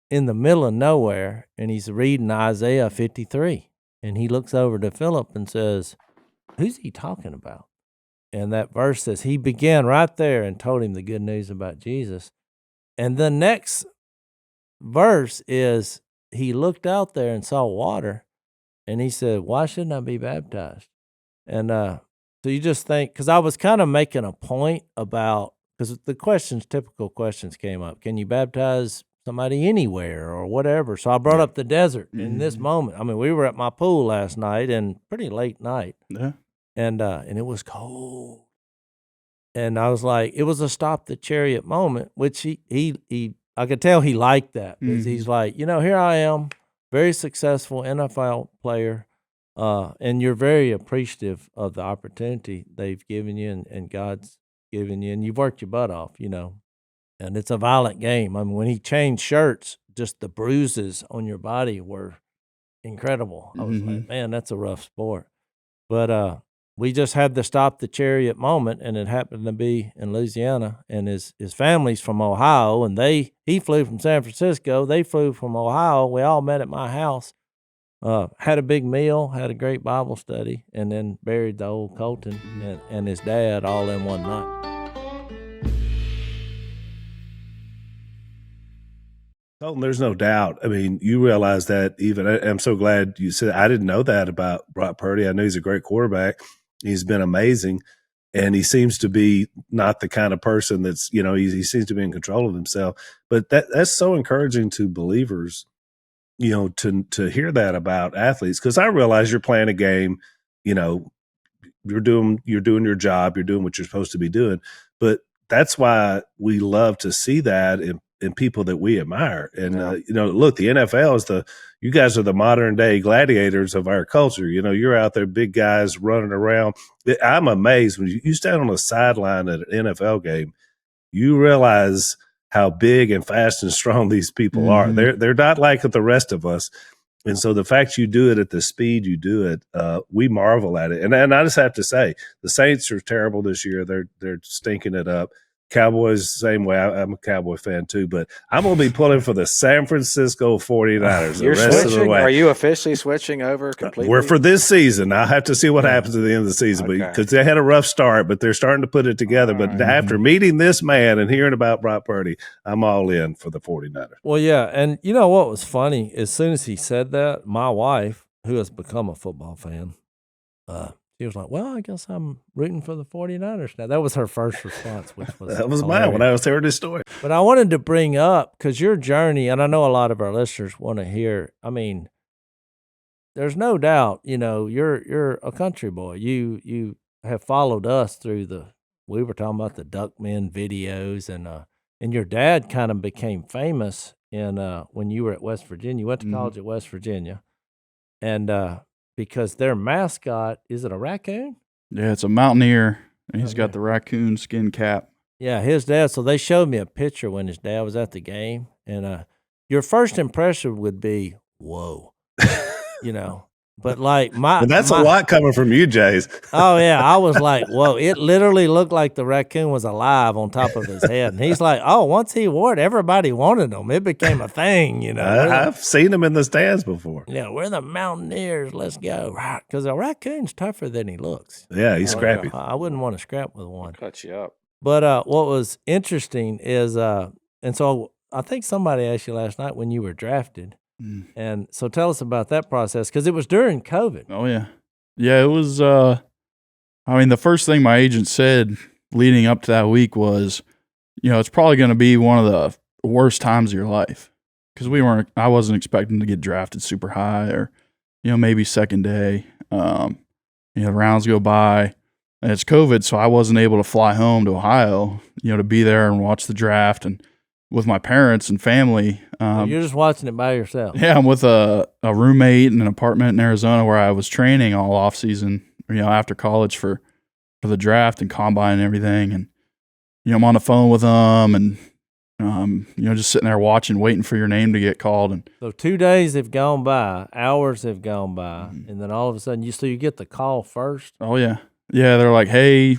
in the middle of nowhere, and he's reading Isaiah 53, and he looks over to Philip and says, who's he talking about? And that verse says, he began right there and told him the good news about Jesus. And the next verse is, he looked out there and saw water, and he said, why shouldn't I be baptized? And so you just think, because I was kind of making a point about, because the typical questions came up. Can you baptize somebody anywhere or whatever? So I brought up the desert in this moment. I mean, we were at my pool last night, and pretty late night. Yeah. And it was cold. And I was like, it was a stop the chariot moment, which he I could tell he liked that. Because he's like, here I am, very successful NFL player, and you're very appreciative of the opportunity they've given you and God's given you, and you've worked your butt off, and it's a violent game. I mean, when he changed shirts, just the bruises on your body were incredible. I was like, man, that's a rough sport. But we just had the stop the chariot moment, and it happened to be in Louisiana, and his family's from Ohio, and he flew from San Francisco. They flew from Ohio. We all met at my house, had a big meal, had a great Bible study, and then buried the old Colton and his dad all in one night. Colton, there's no doubt. I mean, you realize that even, I'm so glad you said, I didn't know that about Brock Purdy. I know he's a great quarterback. He's been amazing. And he seems to be not the kind of person that's, he seems to be in control of himself. But that's so encouraging to believers, to hear that about athletes. Because I realize you're playing a game, you're doing your job, you're doing what you're supposed to be doing. But that's why we love to see that in people that we admire. And, look, the NFL you guys are the modern day gladiators of our culture. You're out there, big guys running around. I'm amazed when you stand on the sideline at an NFL game, you realize how big and fast and strong these people are. They're not like the rest of us. And so the fact you do it at the speed you do it, we marvel at it. And I just have to say, the Saints are terrible this year. They're stinking it up. Cowboys, same way. I'm a Cowboy fan too, but I'm going to be pulling for the San Francisco 49ers the rest of the way. Are you officially switching over completely? We're for this season. I'll have to see what happens at the end of the season, because they had a rough start, but they're starting to put it together. But after meeting this man and hearing about Brock Purdy, I'm all in for the 49ers. Well, yeah, and you know what was funny? As soon as he said that, my wife, who has become a football fan, she was like, well, I guess I'm rooting for the 49ers now. That was her first response, which was that was mine when I was hearing this story. But I wanted to bring up, because your journey, and I know a lot of our listeners want to hear, I mean, there's no doubt, you're a country boy. You have followed us through we were talking about the Duckmen videos, and your dad kind of became famous when you were at West Virginia. You went to college at West Virginia, and because their mascot, is it a raccoon? Yeah, it's a mountaineer, and he's got the raccoon skin cap. Yeah, his dad. So they showed me a picture when his dad was at the game, and your first impression would be, whoa, But like and that's a lot coming from you, Jase. Oh yeah, I was like, whoa! It literally looked like the raccoon was alive on top of his head, and he's like, oh, once he wore it, everybody wanted him. It became a thing, I've seen him in the stands before. Yeah, we're the Mountaineers. Let's go, because a raccoon's tougher than he looks. Yeah, he's scrappy. Yeah, I wouldn't want to scrap with one. Cut you up. But what was interesting is, and so I think somebody asked you last night when you were drafted. And so tell us about that process, because it was during COVID. Oh, yeah. Yeah, it was, the first thing my agent said leading up to that week was, it's probably going to be one of the worst times of your life, because I wasn't expecting to get drafted super high or, maybe second day. Rounds go by, and it's COVID, so I wasn't able to fly home to Ohio, to be there and watch the draft and with my parents and family. You're just watching it by yourself. Yeah, I'm with a roommate in an apartment in Arizona where I was training all off season, after college for the draft and combine and everything. And, I'm on the phone with them and, just sitting there watching, waiting for your name to get called. And So 2 days have gone by, hours have gone by, and then all of a sudden you get the call first. oh yeah, they're like, hey,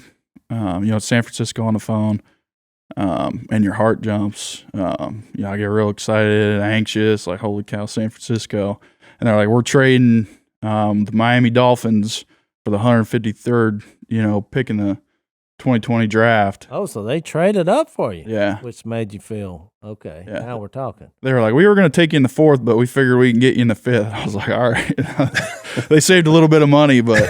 it's San Francisco on the phone, and your heart jumps. I get real excited and anxious, like, holy cow, San Francisco. And they're like, we're trading the Miami Dolphins for the 153rd, pick in the 2020 draft. Oh, so they traded up for you. Yeah. Which made you feel, okay, Yeah. now we're talking. They were like, we were going to take you in the 4th, but we figured we can get you in the 5th. I was like, all right. They saved a little bit of money, but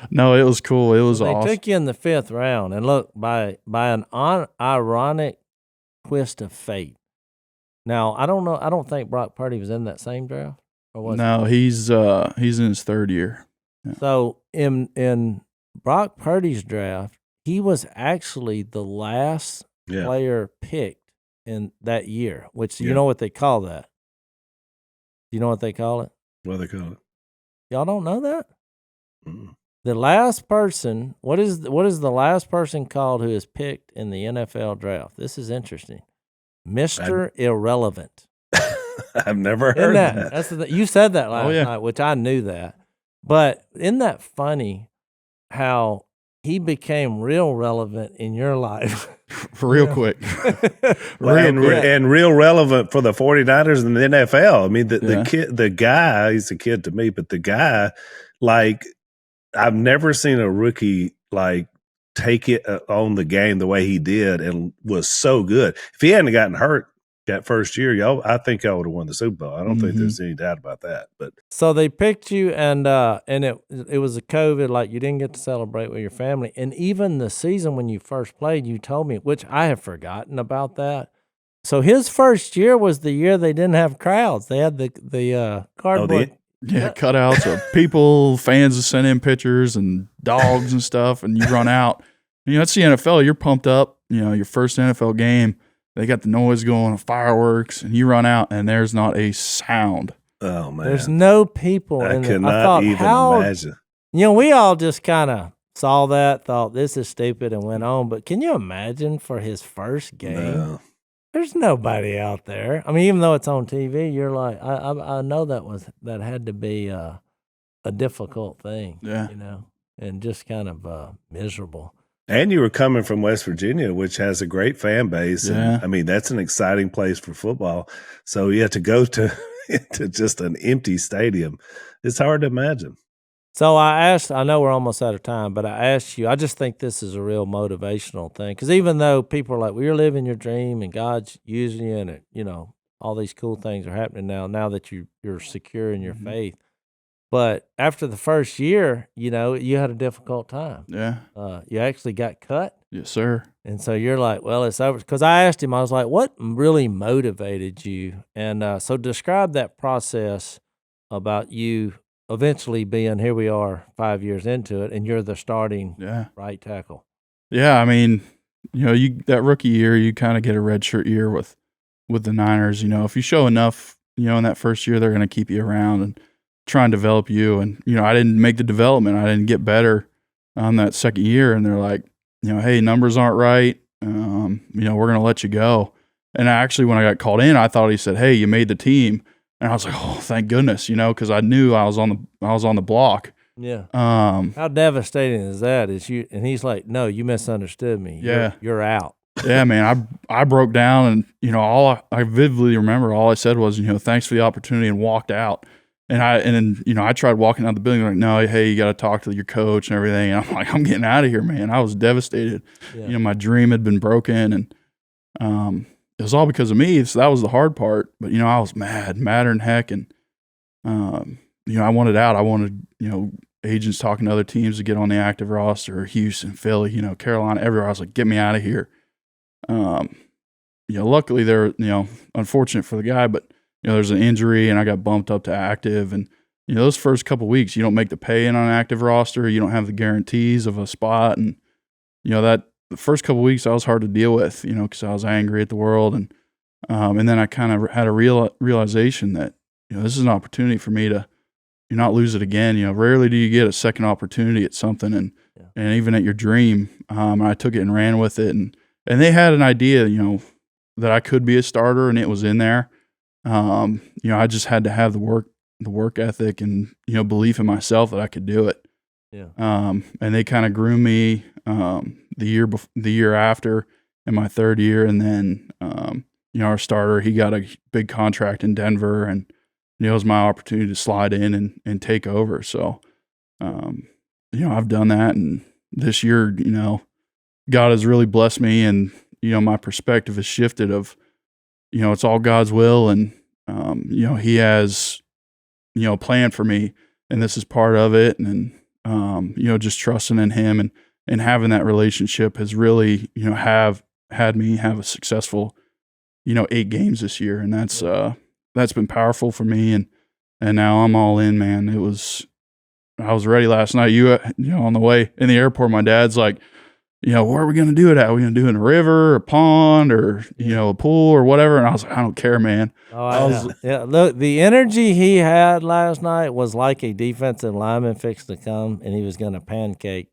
no, it was cool. It was awesome. They took you in the 5th round, and look, by an ironic twist of fate. Now, I don't know. I don't think Brock Purdy was in that same draft. Or was No, he's in his 3rd year. Yeah. So in Brock Purdy's draft, he was actually the last player picked in that year, which you know what they call that? Do you know what they call it? What do they call it? Y'all don't know that? Mm. The last person, what is the last person called who is picked in the NFL draft? This is interesting. Mr. Irrelevant. I've never heard that. That's you said that last yeah. night, which I knew that. But isn't that funny how he became real relevant in your life? Real quick. And real relevant for the 49ers and the NFL. I mean, the guy, he's a kid to me, but the guy, like, I've never seen a rookie, like, take it on the game the way he did and was so good. If he hadn't gotten hurt that first year, I think y'all would have won the Super Bowl. I don't think there's any doubt about that. But so they picked you, and it was a COVID, like you didn't get to celebrate with your family. And even the season when you first played, you told me, which I have forgotten about that. So his first year was the year they didn't have crowds. They had the cardboard. Cutouts of people, fans that send in pictures and dogs and stuff, and you run out. It's the NFL. You're pumped up. Your first NFL game. They got the noise going, fireworks, and you run out, and there's not a sound. Oh, man. There's no people. I cannot even imagine. We all just kind of saw that, thought this is stupid, and went on. But can you imagine for his first game? No. There's nobody out there. I mean, even though it's on TV, you're like, I know that had to be a difficult thing. Yeah. And just kind of miserable. And you were coming from West Virginia, which has a great fan base. Yeah. And, I mean, that's an exciting place for football. So you have to go to just an empty stadium. It's hard to imagine. So I know we're almost out of time, but I asked you, I just think this is a real motivational thing. Because even though people are like, well, you're living your dream and God's using you and, all these cool things are happening now that you're secure in your faith. But after the first year, you had a difficult time. Yeah. You actually got cut. Yes, sir. And so you're like, well, it's over. Because I asked him, I was like, what really motivated you? And so describe that process about you eventually being, here we are 5 years into it, and you're the starting right tackle. Yeah, I mean, that rookie year, you kind of get a redshirt year with the Niners. If you show enough, in that first year, they're going to keep you around and try and develop you. And, I didn't make the development. I didn't get better on that second year. And they're like, hey, numbers aren't right. We're going to let you go. And actually, when I got called in, I thought he said, hey, you made the team. And I was like, oh, thank goodness, because I knew I was on the block. Yeah. How devastating is that? And he's like, no, you misunderstood me. Yeah. You're out. Yeah, man, I broke down, and I vividly remember all I said was, thanks for the opportunity, and walked out. And I tried walking out the building like, no, hey, you got to talk to your coach and everything. And I'm like, I'm getting out of here, man. I was devastated. Yeah. My dream had been broken, and it was all because of me. So that was the hard part. But I was madder than heck, and I wanted out. I wanted agents talking to other teams to get on the active roster, Houston, Philly, Carolina, everywhere. I was like, get me out of here. Luckily they're, unfortunate for the guy, but there's an injury and I got bumped up to active, and those first couple of weeks, you don't make the pay in on an active roster. You don't have the guarantees of a spot. And, that the first couple of weeks I was hard to deal with, cause I was angry at the world. And then I kind of had a realization that, this is an opportunity for me to not lose it again. Rarely do you get a second opportunity at something, and even at your dream. I took it and ran with it, and they had an idea, that I could be a starter, and it was in there. I just had to have the work ethic and, belief in myself that I could do it. Yeah. And they kind of grew me, the year after in my third year. And then, our starter, he got a big contract in Denver, and, it was my opportunity to slide in and take over. So, I've done that. And this year, God has really blessed me, and, my perspective has shifted of, it's all God's will, and, he has, a plan for me, and this is part of it. And, just trusting in him and having that relationship has really, have had me have a successful, 8 games this year. And that's been powerful for me. And now I'm all in, man. I was ready last night. On the way in the airport, my dad's like, where are we going to do it at? Are we going to do it in a river, a pond, or, a pool or whatever? And I was like, I don't care, man. Yeah. Look, the energy he had last night was like a defensive lineman fixed to come and he was going to pancake.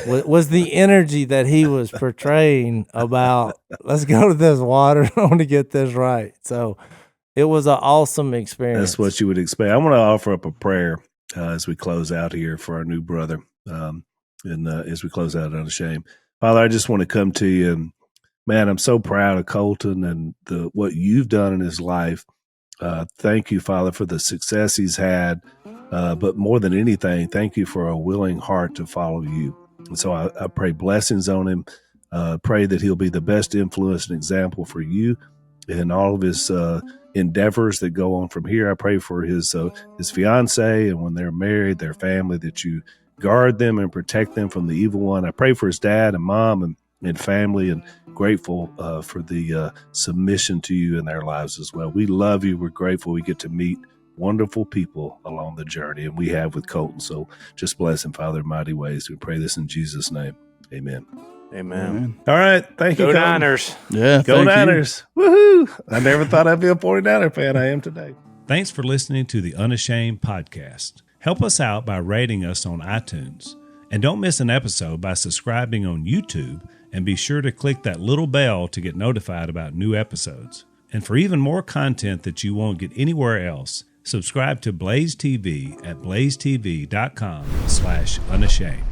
was the energy that he was portraying about, let's go to this water. I want to get this right. So it was an awesome experience. That's what you would expect. I want to offer up a prayer as we close out here for our new brother. And as we close out Unashamed. Father, I just want to come to you, and man, I'm so proud of Colton and what you've done in his life. Thank you, Father, for the success he's had. But more than anything, thank you for a willing heart to follow you. And so I pray blessings on him. Pray that he'll be the best influence and example for you in all of his endeavors that go on from here. I pray for his fiance, and when they're married, their family, that you guard them and protect them from the evil one. I pray for his dad and mom and family, and grateful for the submission to you in their lives as well. We love you. We're grateful we get to meet wonderful people along the journey, and we have with Colton. So just bless him, Father, in mighty ways. We pray this in Jesus' name. Amen. Amen. All right. Thank you, Go Colton. Niners. Yeah. Go Niners. Woohoo. I never thought I'd be a 49er fan. I am today. Thanks for listening to the Unashamed podcast. Help us out by rating us on iTunes. And don't miss an episode by subscribing on YouTube, and be sure to click that little bell to get notified about new episodes. And for even more content that you won't get anywhere else, subscribe to Blaze TV at blazetv.com/unashamed.